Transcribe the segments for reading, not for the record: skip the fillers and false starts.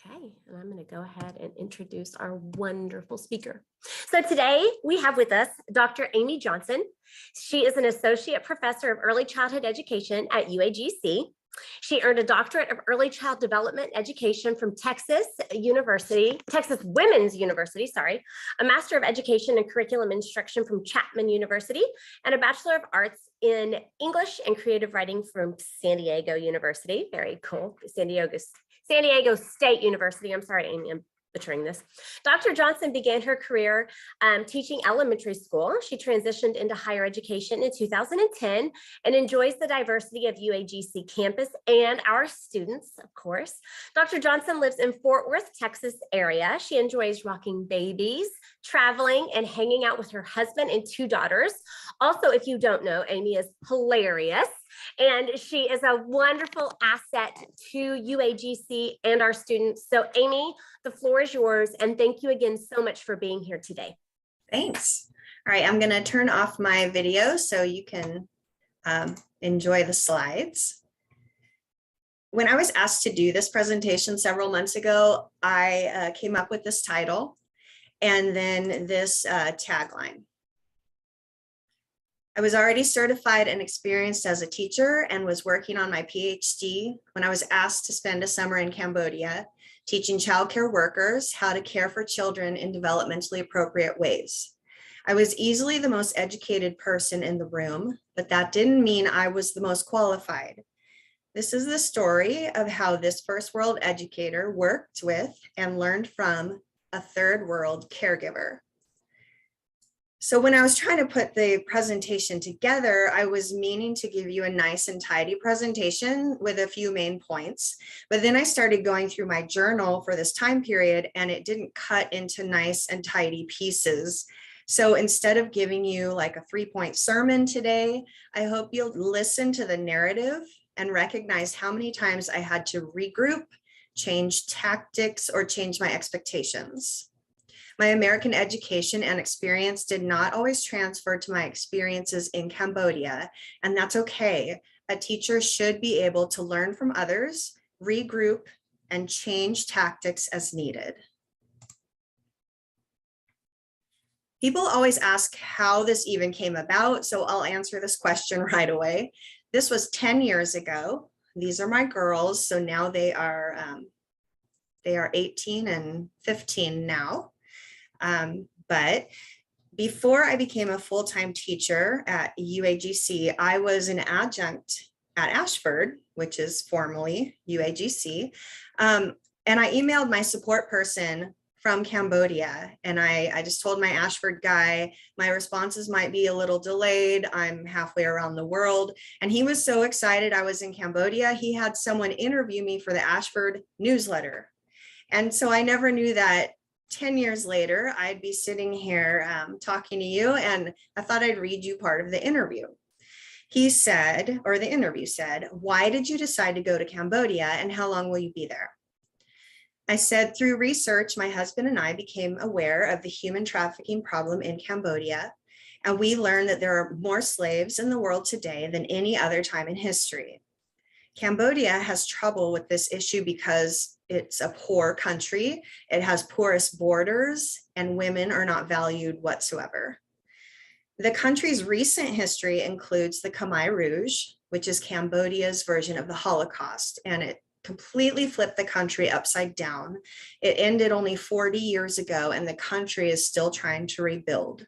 Okay, and I'm going to go ahead and introduce our wonderful speaker. So today we have with us Dr. Amy Johnson. She is an associate professor of early childhood education at UAGC. She earned a doctorate of early child development education from Texas Women's University, a master of education and curriculum instruction from Chapman University, and a bachelor of arts in English and creative writing from San Diego University. Very cool. San Diego State University. I'm sorry, Amy, I'm butchering this. Dr. Johnson began her career teaching elementary school. She transitioned into higher education in 2010 and enjoys the diversity of UAGC campus and our students, of course. Dr. Johnson lives in Fort Worth, Texas area. She enjoys rocking babies, traveling, and hanging out with her husband and 2 daughters. Also, if you don't know, Amy is hilarious. And she is a wonderful asset to UAGC and our students. So Amy, the floor is yours. And thank you again so much for being here today. Thanks. All right, I'm going to turn off my video so you can enjoy the slides. When I was asked to do this presentation several months ago, I came up with this title and then this tagline. I was already certified and experienced as a teacher and was working on my PhD when I was asked to spend a summer in Cambodia teaching childcare workers how to care for children in developmentally appropriate ways. I was easily the most educated person in the room, but that didn't mean I was the most qualified. This is the story of how this first world educator worked with and learned from a third world caregiver. So when I was trying to put the presentation together, I was meaning to give you a nice and tidy presentation with a few main points. But then I started going through my journal for this time period and it didn't cut into nice and tidy pieces. So instead of giving you like a 3-point sermon today, I hope you'll listen to the narrative and recognize how many times I had to regroup, change tactics, or change my expectations. My American education and experience did not always transfer to my experiences in Cambodia, and that's okay. A teacher should be able to learn from others, regroup, and change tactics as needed. People always ask how this even came about, so I'll answer this question right away. This was 10 years ago. These are my girls, so now they are 18 and 15 now. But before I became a full-time teacher at UAGC, I was an adjunct at Ashford, which is formerly UAGC. And I emailed my support person from Cambodia, and I just told my Ashford guy, my responses might be a little delayed. I'm halfway around the world. And he was so excited I was in Cambodia. He had someone interview me for the Ashford newsletter. And so I never knew that 10 years later, I'd be sitting here talking to you, and I thought I'd read you part of the interview. He said, or the interview said, "Why did you decide to go to Cambodia and how long will you be there?" I said, "Through research, my husband and I became aware of the human trafficking problem in Cambodia, and we learned that there are more slaves in the world today than any other time in history. Cambodia has trouble with this issue because it's a poor country, it has porous borders, and women are not valued whatsoever. The country's recent history includes the Khmer Rouge, which is Cambodia's version of the Holocaust, and it completely flipped the country upside down. It ended only 40 years ago, and the country is still trying to rebuild.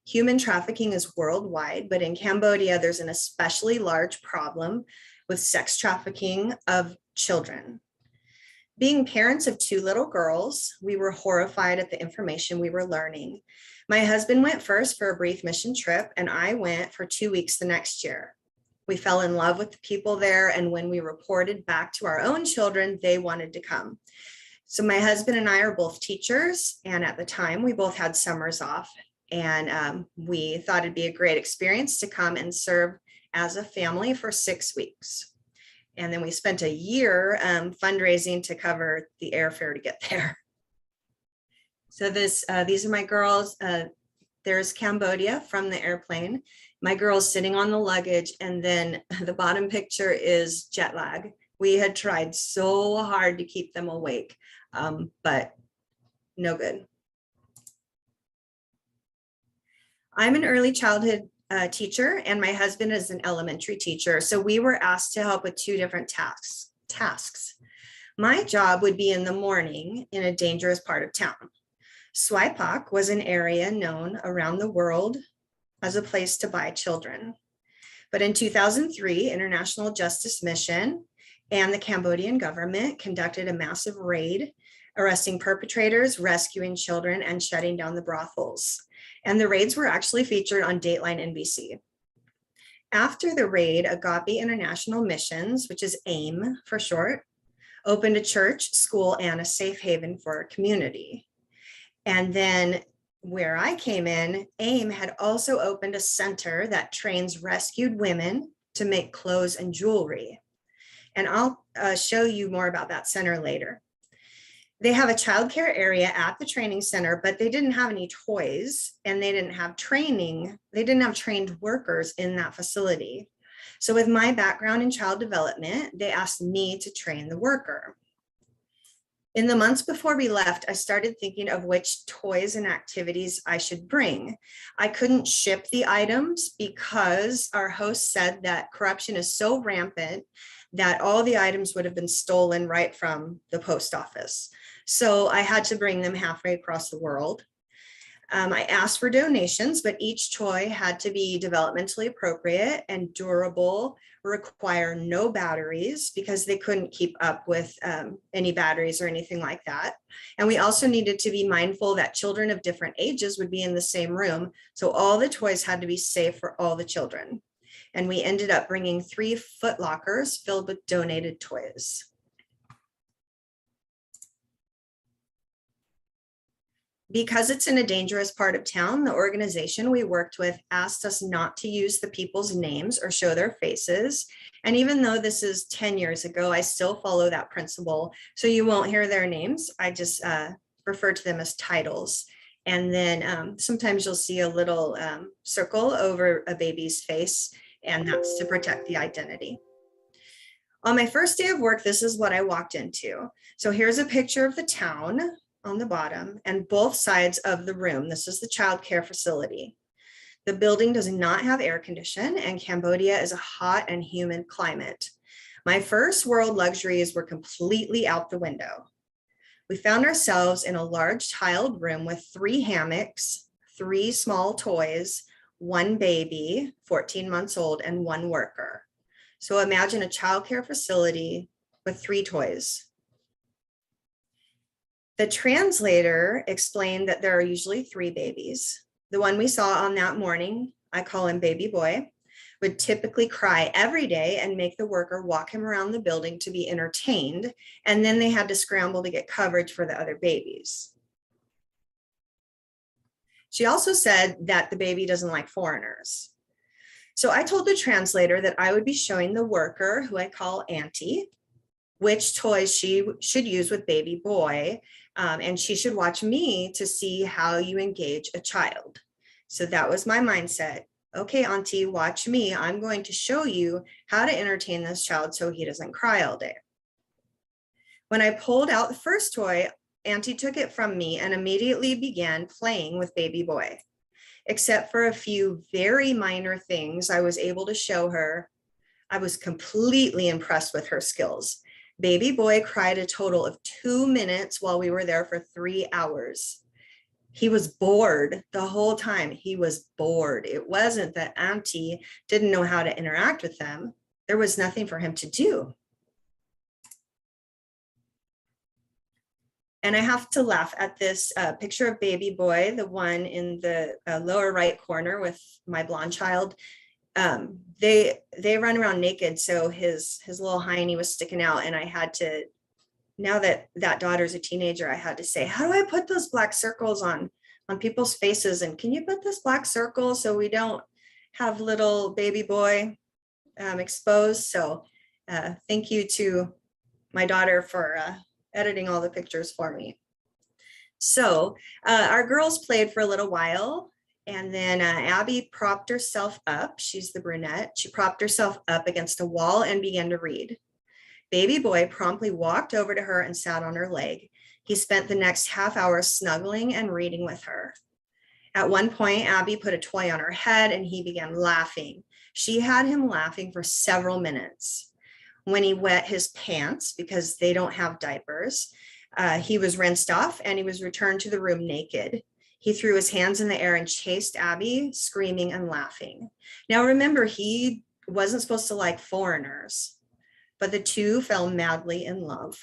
Human trafficking is worldwide, but in Cambodia, there's an especially large problem with sex trafficking of children. Being parents of 2 little girls, we were horrified at the information we were learning. My husband went first for a brief mission trip, and I went for 2 weeks the next year. We fell in love with the people there, and when we reported back to our own children, they wanted to come. So my husband and I are both teachers, and at the time we both had summers off, and we thought it'd be a great experience to come and serve as a family for 6 weeks. And then we spent a year fundraising to cover the airfare to get there. So these are my girls. There's Cambodia from the airplane. My girl's sitting on the luggage, and then the bottom picture is jet lag. We had tried so hard to keep them awake, but no good. I'm an early childhood teacher, and my husband is an elementary teacher. So we were asked to help with two different tasks. My job would be in the morning in a dangerous part of town. SWIPOC was an area known around the world as a place to buy children. But in 2003, International Justice Mission and the Cambodian government conducted a massive raid, arresting perpetrators, rescuing children, and shutting down the brothels. And the raids were actually featured on Dateline NBC. After the raid, Agape International Missions, which is AIM for short, opened a church, school, and a safe haven for our community. And then where I came in, AIM had also opened a center that trains rescued women to make clothes and jewelry. And I'll show you more about that center later. They have a childcare area at the training center, but they didn't have any toys, and they didn't have training. They didn't have trained workers in that facility. So with my background in child development, they asked me to train the worker. In the months before we left, I started thinking of which toys and activities I should bring. I couldn't ship the items because our host said that corruption is so rampant that all the items would have been stolen right from the post office. So I had to bring them halfway across the world. I asked for donations, but each toy had to be developmentally appropriate and durable, require no batteries because they couldn't keep up with any batteries or anything like that. And we also needed to be mindful that children of different ages would be in the same room. So all the toys had to be safe for all the children. And we ended up bringing 3 foot lockers filled with donated toys. Because it's in a dangerous part of town, the organization we worked with asked us not to use the people's names or show their faces. And even though this is 10 years ago, I still follow that principle. So you won't hear their names. I just refer to them as titles. And then sometimes you'll see a little circle over a baby's face, and that's to protect the identity. On my first day of work, this is what I walked into. So here's a picture of the town on the bottom and both sides of the room. This is the childcare facility. The building does not have air conditioning, and Cambodia is a hot and humid climate. My first world luxuries were completely out the window. We found ourselves in a large tiled room with 3 hammocks, 3 small toys, 1 baby, 14 months old, and 1 worker. So imagine a childcare facility with 3 toys. The translator explained that there are usually 3 babies. The one we saw on that morning, I call him baby boy, would typically cry every day and make the worker walk him around the building to be entertained. And then they had to scramble to get coverage for the other babies. She also said that the baby doesn't like foreigners. So I told the translator that I would be showing the worker, who I call Auntie, which toys she should use with baby boy. And she should watch me to see how you engage a child. So that was my mindset. Okay, Auntie, watch me. I'm going to show you how to entertain this child so he doesn't cry all day. When I pulled out the first toy, Auntie took it from me and immediately began playing with baby boy. Except for a few very minor things I was able to show her, I was completely impressed with her skills. Baby boy cried a total of 2 minutes while we were there for 3 hours. He was bored the whole time. He was bored. It wasn't that Auntie didn't know how to interact with them. There was nothing for him to do. And I have to laugh at this picture of baby boy, the one in the lower right corner with my blonde child. They run around naked, so his little hiney was sticking out, and I had to, now that that daughter's a teenager, I had to say, how do I put those black circles on people's faces? And can you put this black circle so we don't have little baby boy exposed? So thank you to my daughter for editing all the pictures for me. So our girls played for a little while. And then Abby propped herself up. She's the brunette. She propped herself up against a wall and began to read. Baby boy promptly walked over to her and sat on her leg. He spent the next half hour snuggling and reading with her. At one point, Abby put a toy on her head and he began laughing. She had him laughing for several minutes. When he wet his pants, because they don't have diapers, he was rinsed off and he was returned to the room naked. He threw his hands in the air and chased Abby, screaming and laughing. Now remember, he wasn't supposed to like foreigners, but the two fell madly in love.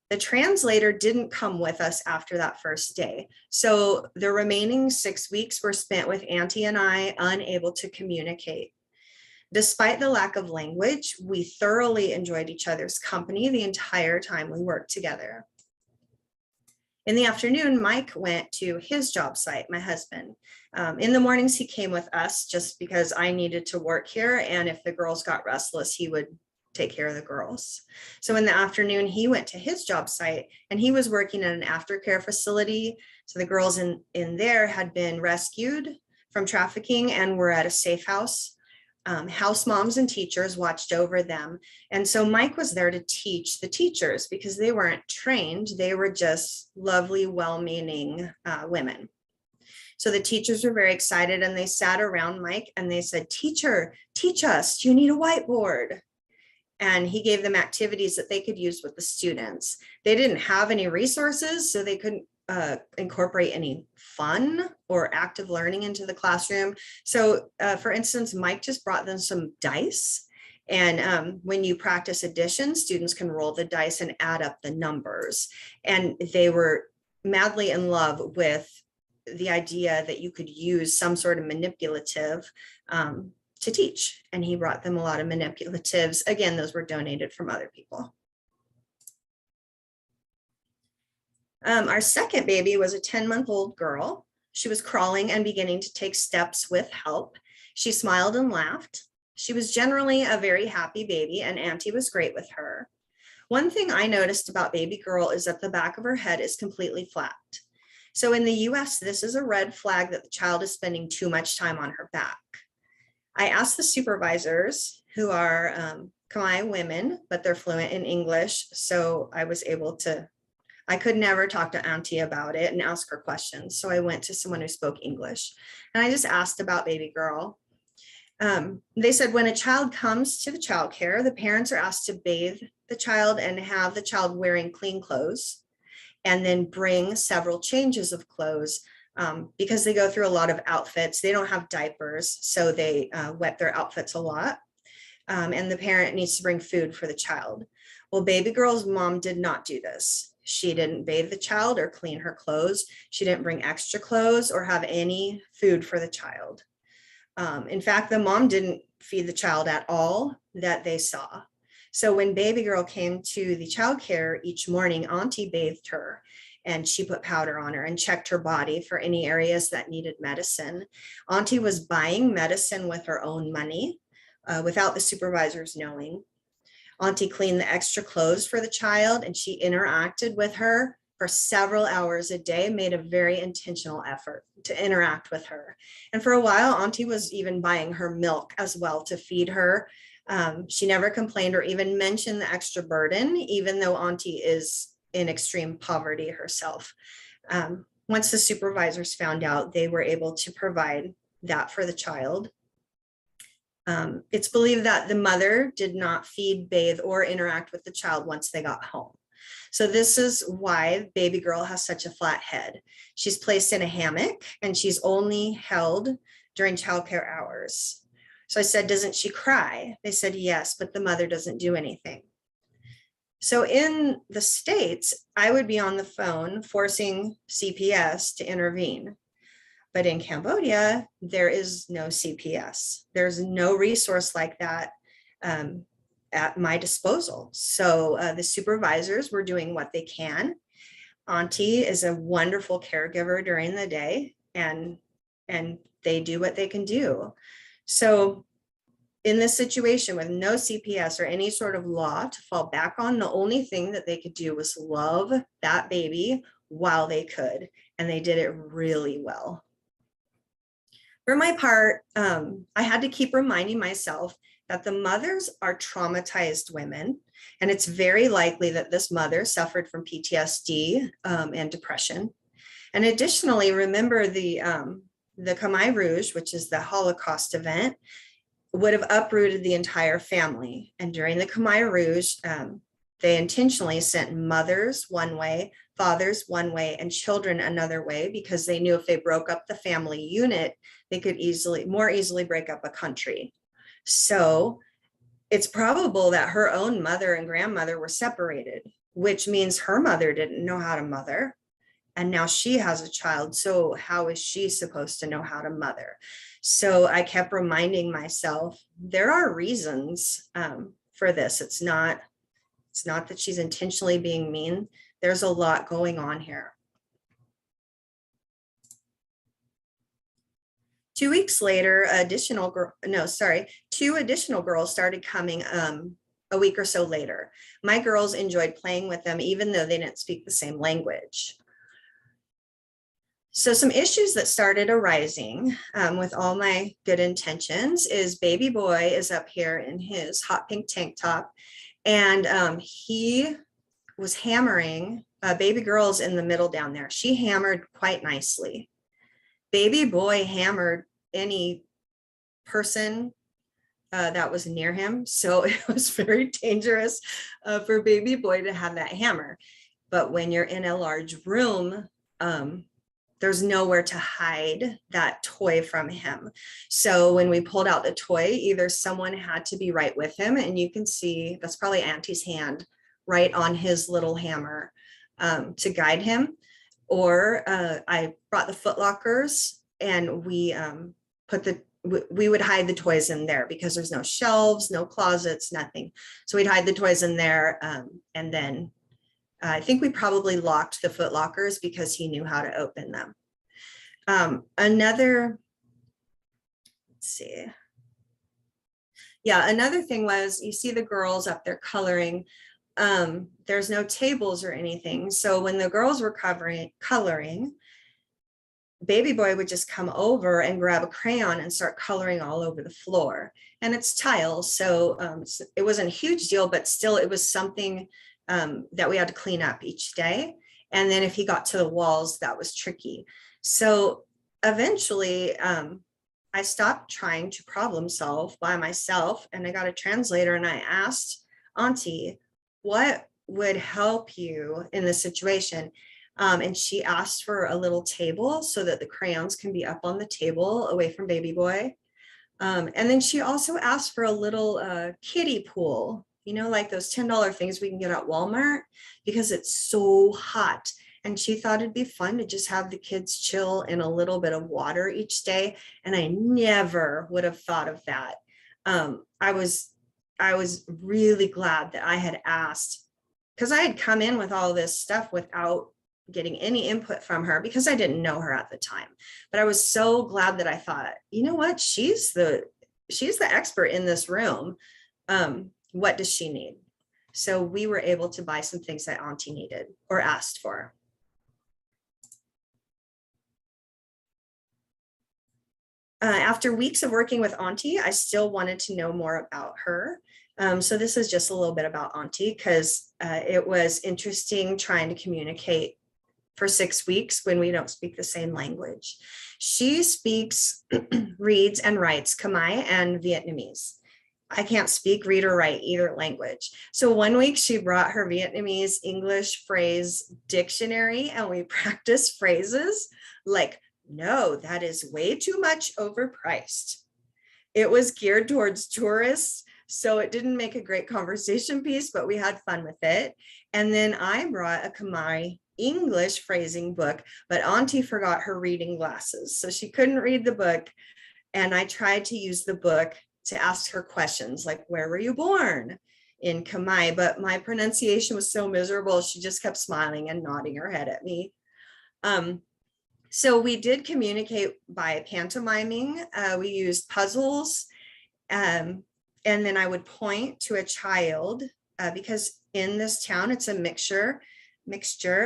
The translator didn't come with us after that first day. So the remaining 6 weeks were spent with Auntie and I unable to communicate. Despite the lack of language, we thoroughly enjoyed each other's company the entire time we worked together. In the afternoon, Mike went to his job site, my husband. In the mornings, he came with us just because I needed to work here. And if the girls got restless, he would take care of the girls. So in the afternoon, he went to his job site and he was working at an aftercare facility. So the girls in there had been rescued from trafficking and were at a safe house. House moms and teachers watched over them. And so Mike was there to teach the teachers because they weren't trained. They were just lovely, well-meaning women. So the teachers were very excited and they sat around Mike and they said, "Teacher, teach us, do you need a whiteboard?" And he gave them activities that they could use with the students. They didn't have any resources, so they couldn't incorporate any fun or active learning into the classroom. So for instance, Mike just brought them some dice. And when you practice addition, students can roll the dice and add up the numbers. And they were madly in love with the idea that you could use some sort of manipulative to teach. And he brought them a lot of manipulatives. Again, those were donated from other people. Our second baby was a 10-month-old girl. She was crawling and beginning to take steps with help. She smiled and laughed. She was generally a very happy baby and Auntie was great with her. One thing I noticed about baby girl is that the back of her head is completely flat. So in the US, this is a red flag that the child is spending too much time on her back. I asked the supervisors, who are Khmer women, but they're fluent in English. So I was able to, I could never talk to Auntie about it and ask her questions. So I went to someone who spoke English and I just asked about baby girl. They said when a child comes to the childcare, the parents are asked to bathe the child and have the child wearing clean clothes and then bring several changes of clothes because they go through a lot of outfits. They don't have diapers, so they wet their outfits a lot. And the parent needs to bring food for the child. Well, baby girl's mom did not do this. She didn't bathe the child or clean her clothes. She didn't bring extra clothes or have any food for the child. In fact, the mom didn't feed the child at all that they saw. So when baby girl came to the childcare each morning, Auntie bathed her and she put powder on her and checked her body for any areas that needed medicine. Auntie was buying medicine with her own money without the supervisors knowing. Auntie cleaned the extra clothes for the child and she interacted with her for several hours a day, made a very intentional effort to interact with her. And for a while, Auntie was even buying her milk as well to feed her. She never complained or even mentioned the extra burden, even though Auntie is in extreme poverty herself. Once the supervisors found out, they were able to provide that for the child. It's believed that the mother did not feed, bathe, or interact with the child once they got home. So this is why baby girl has such a flat head. She's placed in a hammock and she's only held during childcare hours. So I said, "Doesn't she cry?" They said, "Yes, but the mother doesn't do anything." So in the States, I would be on the phone forcing CPS to intervene. But in Cambodia, there is no CPS. There's no resource like that at my disposal. So the supervisors were doing what they can. Auntie is a wonderful caregiver during the day and they do what they can do. So in this situation with no CPS or any sort of law to fall back on, the only thing that they could do was love that baby while they could. And they did it really well. For my part, I had to keep reminding myself that the mothers are traumatized women, and it's very likely that this mother suffered from PTSD and depression. And additionally, remember the Khmer Rouge, which is the Holocaust event, would have uprooted the entire family. And during the Khmer Rouge, they intentionally sent mothers one way, fathers one way, and children another way, because they knew if they broke up the family unit, they could more easily break up a country. So it's probable that her own mother and grandmother were separated, which means her mother didn't know how to mother. And now she has a child. So how is she supposed to know how to mother? So I kept reminding myself, there are reasons for this. It's not that she's intentionally being mean. There's a lot going on here. 2 weeks later, two additional girls started coming a week or so later. My girls enjoyed playing with them, even though they didn't speak the same language. So some issues that started arising with all my good intentions is baby boy is up here in his hot pink tank top, and he was hammering baby girl's in the middle down there. She hammered quite nicely. Baby boy hammered any person that was near him. So it was very dangerous for baby boy to have that hammer. But when you're in a large room, there's nowhere to hide that toy from him. So when we pulled out the toy, either someone had to be right with him, and you can see that's probably Auntie's hand right on his little hammer to guide him, or I brought the foot lockers, and we would hide the toys in there because there's no shelves, no closets, nothing. So we'd hide the toys in there, and then I think we probably locked the foot lockers because he knew how to open them. Another thing was, you see the girls up there coloring. There's no tables or anything. So when the girls were coloring, baby boy would just come over and grab a crayon and start coloring all over the floor. And it's tile, so it wasn't a huge deal, but still it was something that we had to clean up each day. And then if he got to the walls, that was tricky. So eventually I stopped trying to problem solve by myself, and I got a translator, and I asked Auntie, what would help you in this situation? And she asked for a little table so that the crayons can be up on the table away from baby boy. And then she also asked for a little kiddie pool, you know, like those $10 things we can get at Walmart, because it's so hot. And she thought it'd be fun to just have the kids chill in a little bit of water each day. And I never would have thought of that. I was really glad that I had asked, because I had come in with all this stuff without getting any input from her, because I didn't know her at the time. But I was so glad that I thought, you know what, she's the expert in this room. What does she need? So we were able to buy some things that Auntie needed or asked for. After weeks of working with Auntie, I still wanted to know more about her. So this is just a little bit about Auntie, because it was interesting trying to communicate for 6 weeks when we don't speak the same language. She speaks, reads, and writes Khmer and Vietnamese. I can't speak, read, or write either language. So one week she brought her Vietnamese English phrase dictionary, and we practiced phrases like, no, that is way too much overpriced. It was geared towards tourists, so it didn't make a great conversation piece, but we had fun with it. And then I brought a Khmer English phrasing book, but Auntie forgot her reading glasses, so she couldn't read the book. And I tried to use the book to ask her questions like, where were you born in Khmer? But my pronunciation was so miserable, she just kept smiling and nodding her head at me. So we did communicate by pantomiming. We used puzzles, and then I would point to a child, because in this town it's a mixture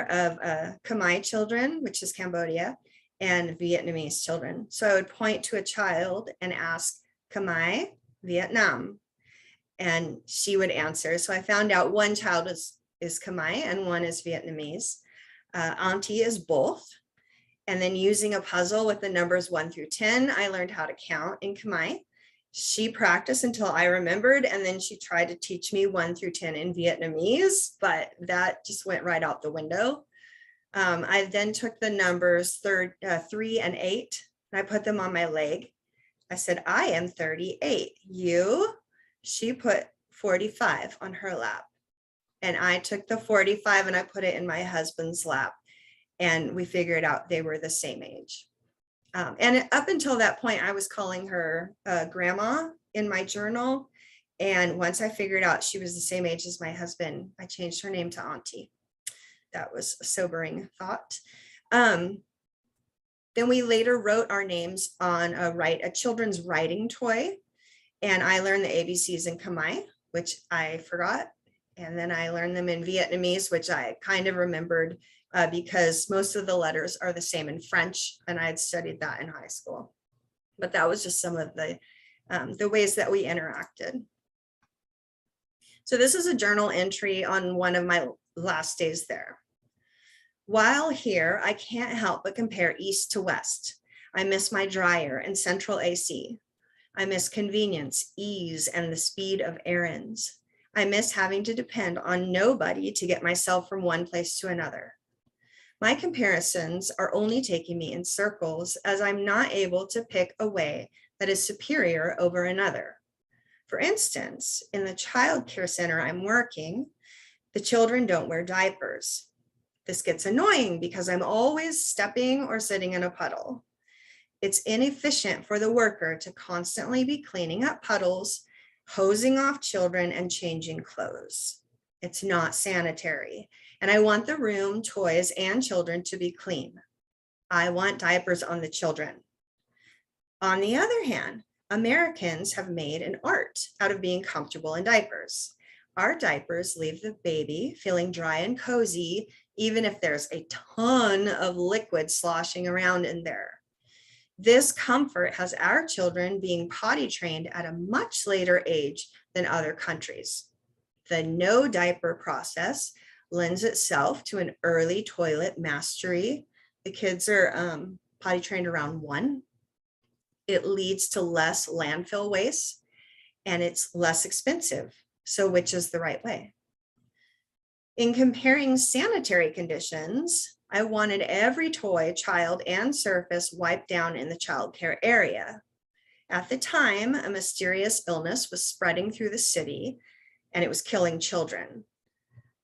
of Khmer children, which is Cambodia, and Vietnamese children. So I would point to a child and ask, Khmer, Vietnam. and she would answer. So I found out one child is Khmer and one is Vietnamese. Auntie is both. And then using a puzzle with the numbers 1 through 10, I learned how to count in Khmer. She practiced until I remembered, and then she tried to teach me 1 through 10 in Vietnamese, but that just went right out the window. I then took the numbers 3 and 8, and I put them on my leg. I said, I am 38. You? She put 45 on her lap. And I took the 45 and I put it in my husband's lap. And we figured out they were the same age. And up until that point, I was calling her grandma in my journal. And once I figured out she was the same age as my husband, I changed her name to Auntie. That was a sobering thought. Then we later wrote our names on a children's writing toy. And I learned the ABCs in Khmer, which I forgot. And then I learned them in Vietnamese, which I kind of remembered because most of the letters are the same in French, and I had studied that in high school. But that was just some of the ways that we interacted. So this is a journal entry on one of my last days there. While here, I can't help but compare east to west. I miss my dryer and central AC. I miss convenience, ease, and the speed of errands. I miss having to depend on nobody to get myself from one place to another. My comparisons are only taking me in circles as I'm not able to pick a way that is superior over another. For instance, in the childcare center I'm working, the children don't wear diapers. This gets annoying because I'm always stepping or sitting in a puddle. It's inefficient for the worker to constantly be cleaning up puddles, hosing off children, and changing clothes. It's not sanitary. And I want the room, toys, and children to be clean. I want diapers on the children. On the other hand, Americans have made an art out of being comfortable in diapers. Our diapers leave the baby feeling dry and cozy, even if there's a ton of liquid sloshing around in there. This comfort has our children being potty trained at a much later age than other countries. The no diaper process lends itself to an early toilet mastery. The kids are potty trained around 1. It leads to less landfill waste, and it's less expensive. So which is the right way? In comparing sanitary conditions, I wanted every toy, child, and surface wiped down in the childcare area. At the time, a mysterious illness was spreading through the city, and it was killing children.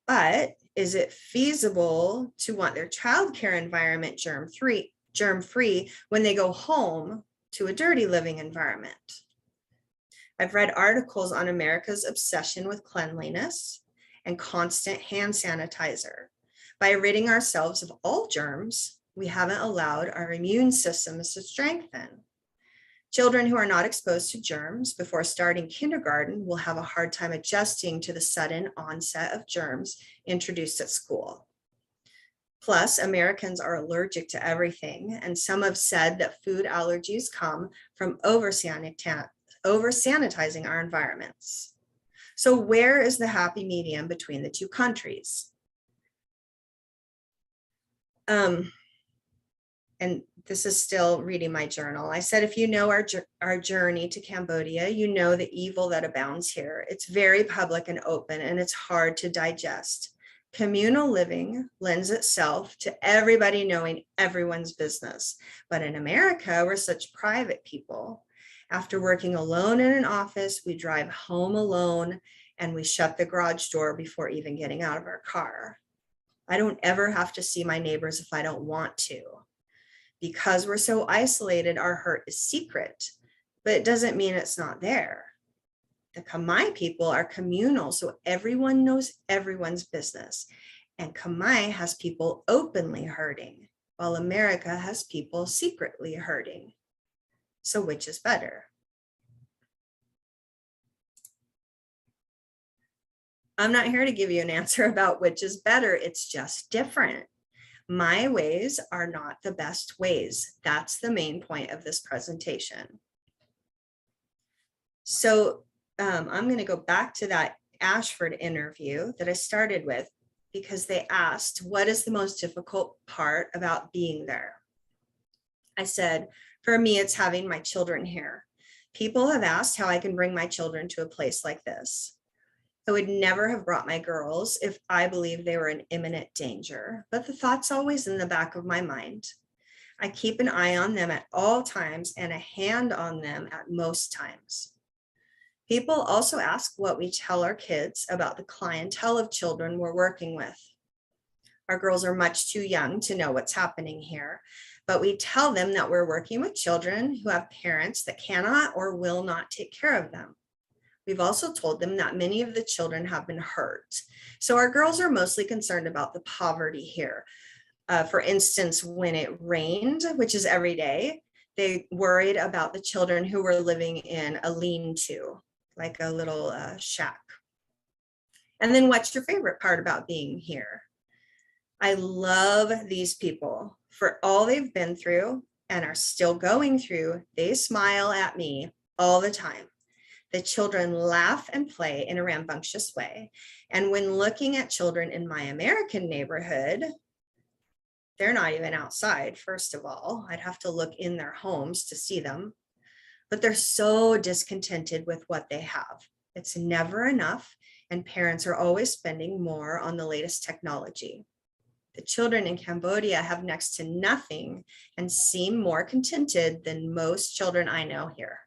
But is it feasible to want their childcare environment germ-free when they go home to a dirty living environment? I've read articles on America's obsession with cleanliness and constant hand sanitizer. By ridding ourselves of all germs, we haven't allowed our immune systems to strengthen. Children who are not exposed to germs before starting kindergarten will have a hard time adjusting to the sudden onset of germs introduced at school. Plus, Americans are allergic to everything, and some have said that food allergies come from over-sanitizing our environments. So where is the happy medium between the two countries? And this is still reading my journal. I said, if you know our journey to Cambodia, you know the evil that abounds here. It's very public and open, and it's hard to digest. Communal living lends itself to everybody knowing everyone's business. But in America, we're such private people. After working alone in an office, we drive home alone, and we shut the garage door before even getting out of our car. I don't ever have to see my neighbors if I don't want to. Because we're so isolated, our hurt is secret, but it doesn't mean it's not there. The Khmer people are communal, so everyone knows everyone's business. And Khmer has people openly hurting, while America has people secretly hurting. So which is better? I'm not here to give you an answer about which is better. It's just different. My ways are not the best ways. That's the main point of this presentation. So I'm going to go back to that Ashford interview that I started with, because they asked, what is the most difficult part about being there? I said, for me, it's having my children here. People have asked how I can bring my children to a place like this. I would never have brought my girls if I believed they were in imminent danger, but the thought's always in the back of my mind. I keep an eye on them at all times and a hand on them at most times. People also ask what we tell our kids about the clientele of children we're working with. Our girls are much too young to know what's happening here, but we tell them that we're working with children who have parents that cannot or will not take care of them. We've also told them that many of the children have been hurt. So our girls are mostly concerned about the poverty here. For instance, when it rained, which is every day, they worried about the children who were living in a lean-to, like a little shack. And then what's your favorite part about being here? I love these people for all they've been through and are still going through. They smile at me all the time. The children laugh and play in a rambunctious way. And when looking at children in my American neighborhood, they're not even outside, first of all. I'd have to look in their homes to see them. But they're so discontented with what they have. It's never enough, and parents are always spending more on the latest technology. The children in Cambodia have next to nothing and seem more contented than most children I know here.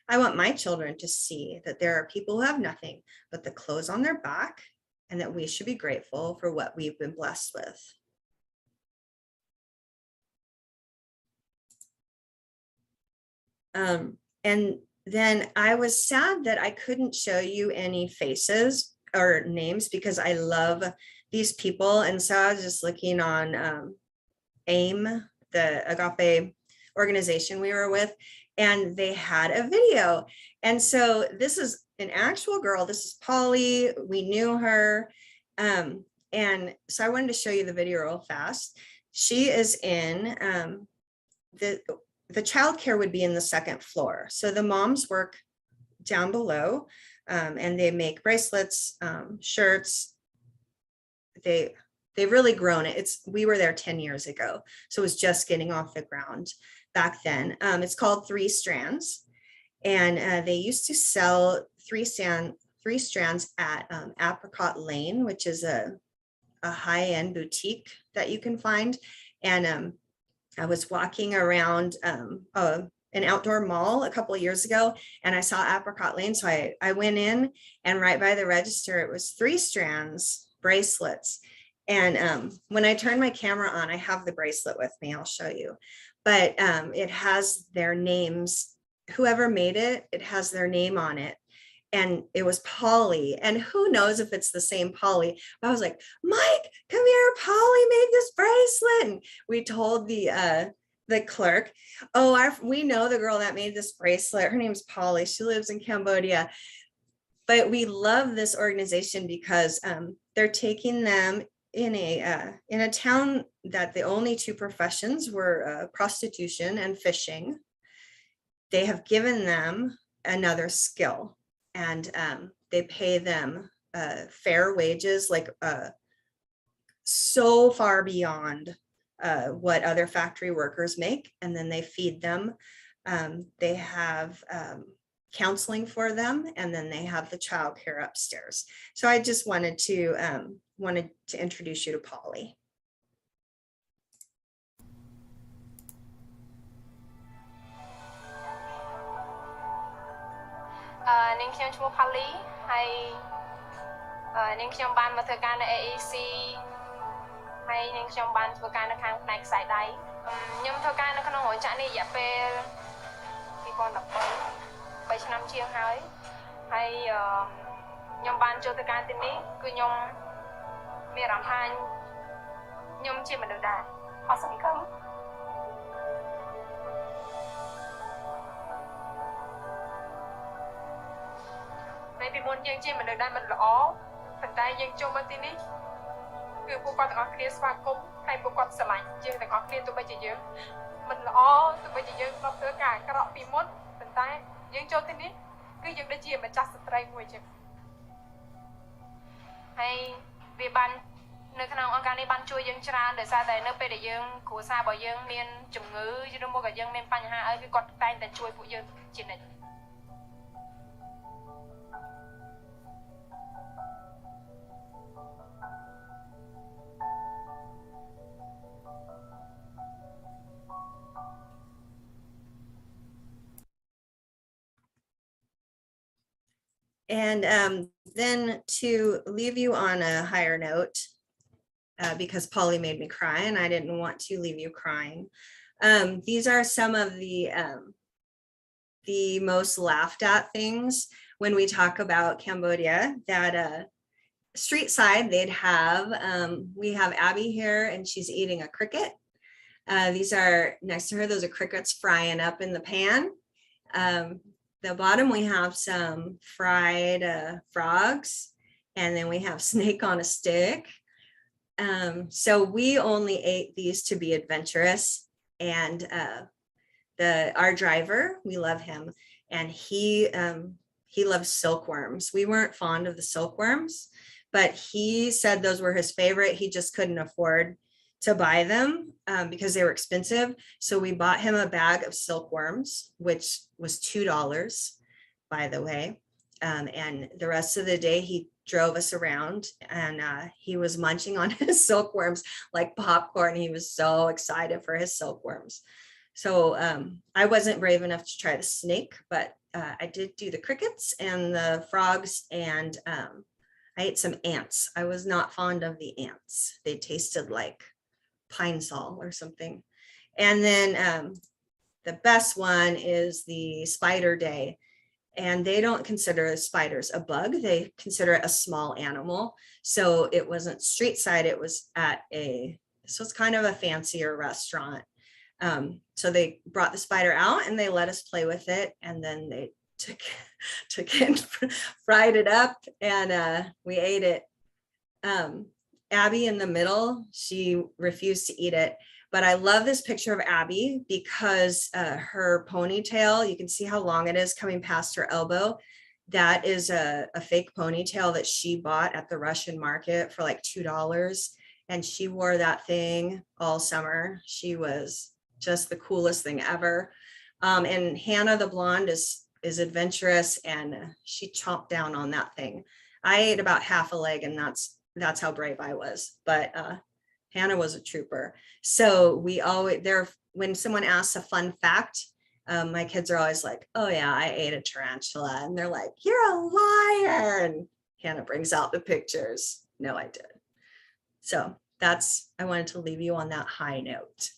I want my children to see that there are people who have nothing but the clothes on their back, and that we should be grateful for what we've been blessed with. And then I was sad that I couldn't show you any faces or names because I love these people. And so I was just looking on AIM, the Agape organization we were with, and they had a video. And so this is an actual girl. This is Polly. We knew her. And so I wanted to show you the video real fast. She is in the childcare would be in the second floor. So the moms work down below, and they make bracelets, shirts. They've really grown it. We were there 10 years ago. So it was just getting off the ground back then. It's called Three Strands. And they used to sell three strands at Apricot Lane, which is a high-end boutique that you can find. And I was walking around an outdoor mall a couple of years ago, and I saw Apricot Lane. So I went in, and right by the register, it was Three Strands bracelets. And when I turn my camera on, I have the bracelet with me. I'll show you. But it has their names. Whoever made it, it has their name on it. And it was Polly. And who knows if it's the same Polly. But I was like, Mike, come here. Polly made this bracelet. And we told the clerk, oh, we know the girl that made this bracelet. Her name's Polly. She lives in Cambodia. But we love this organization because they're taking them in a town that the only two professions were prostitution and fishing. They have given them another skill, and they pay them fair wages, like so far beyond what other factory workers make. And then they feed them. They have counseling for them, and then they have the childcare upstairs. So I just wanted to introduce you to Polly. Ninhខ្ញុំឈ្មោះ Polly ហើយនាងខ្ញុំបានមកធ្វើការនៅ AEC ហើយនាងខ្ញុំបានធ្វើការនៅខាងផ្នែកខ្សែដៃខ្ញុំធ្វើការនៅក្នុងរោងចក្រនេះរយៈពេល2013 3ឆ្នាំជាងហើយខ្ញុំបានចូលទៅការទីនេះគឺខ្ញុំមានអារម្មណ៍ថាខ្ញុំជាមនុស្សដែរអត់សង្ឃឹមពីមុនយើងជាមនុស្សដែលមិនល្អប៉ុន្តែយើងចូលមកទីនេះគឺពួកគាត់ទាំងអស់គ្នាស្វាគមន៍ហើយពួកគាត់ស្រឡាញ់យើងទាំងអស់គ្នាទោះបីជាយើងមិនល្អទោះបីជាយើងធ្លាប់ធ្វើការអាក្រក់ពីមុនប៉ុន្តែយើងចូលទីនេះ គឺយើងដូចជាម្ចាស់ស្ត្រីមួយចឹងហើយវាបាននៅក្នុងអង្គការនេះបានជួយយើងច្រើនដោយសារតែនៅពេលដែលយើងគ្រួសាររបស់យើងមានជំងឺឬមកក៏យើងមានបញ្ហាអីគឺគាត់តែងតែជួយពួកយើងជានិច្ច And then to leave you on a higher note, because Polly made me cry and I didn't want to leave you crying. These are some of the most laughed at things when we talk about Cambodia that street side they'd have. We have Abby here and she's eating a cricket. These are next to her, those are crickets frying up in the pan. The bottom, we have some fried frogs, and then we have snake on a stick. So we only ate these to be adventurous. And our driver, we love him, and he loves silkworms. We weren't fond of the silkworms, but he said those were his favorite. He just couldn't afford to buy them because they were expensive. So we bought him a bag of silkworms, which was $2, by the way. And the rest of the day he drove us around and he was munching on his silkworms like popcorn. He was so excited for his silkworms. So I wasn't brave enough to try the snake, but I did do the crickets and the frogs, and I ate some ants. I was not fond of the ants. They tasted like pine sol or something. And then the best one is the spider day. And they don't consider spiders a bug. They consider it a small animal. So it wasn't street side. It was at this was kind of a fancier restaurant. So they brought the spider out and they let us play with it. And then they took it and fried it up, and we ate it. Abby in the middle, she refused to eat it. But I love this picture of Abby because her ponytail, you can see how long it is coming past her elbow. That is a fake ponytail that she bought at the Russian market for like $2. And she wore that thing all summer. She was just the coolest thing ever. And Hannah, the blonde, is adventurous, and she chomped down on that thing. I ate about half a leg, and that's how brave I was. But Hannah was a trooper. So we always, when someone asks a fun fact, my kids are always like, oh yeah, I ate a tarantula. And they're like, you're a liar. And Hannah brings out the pictures. No, I did. So I wanted to leave you on that high note.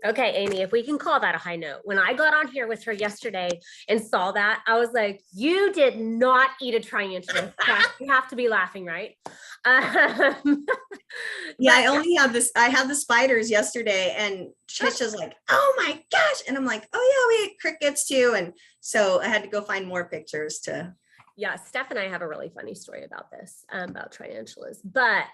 Okay, Amy, if we can call that a high note. When I got on here with her yesterday and saw that, I was like, you did not eat a tarantula. You have to be laughing, right? Yeah, I only have this. I had the spiders yesterday, and Tisha's like, oh my gosh. And I'm like, oh yeah, we ate crickets too. And so I had to go find more pictures to. Yeah, Steph and I have a really funny story about this, about tarantulas. But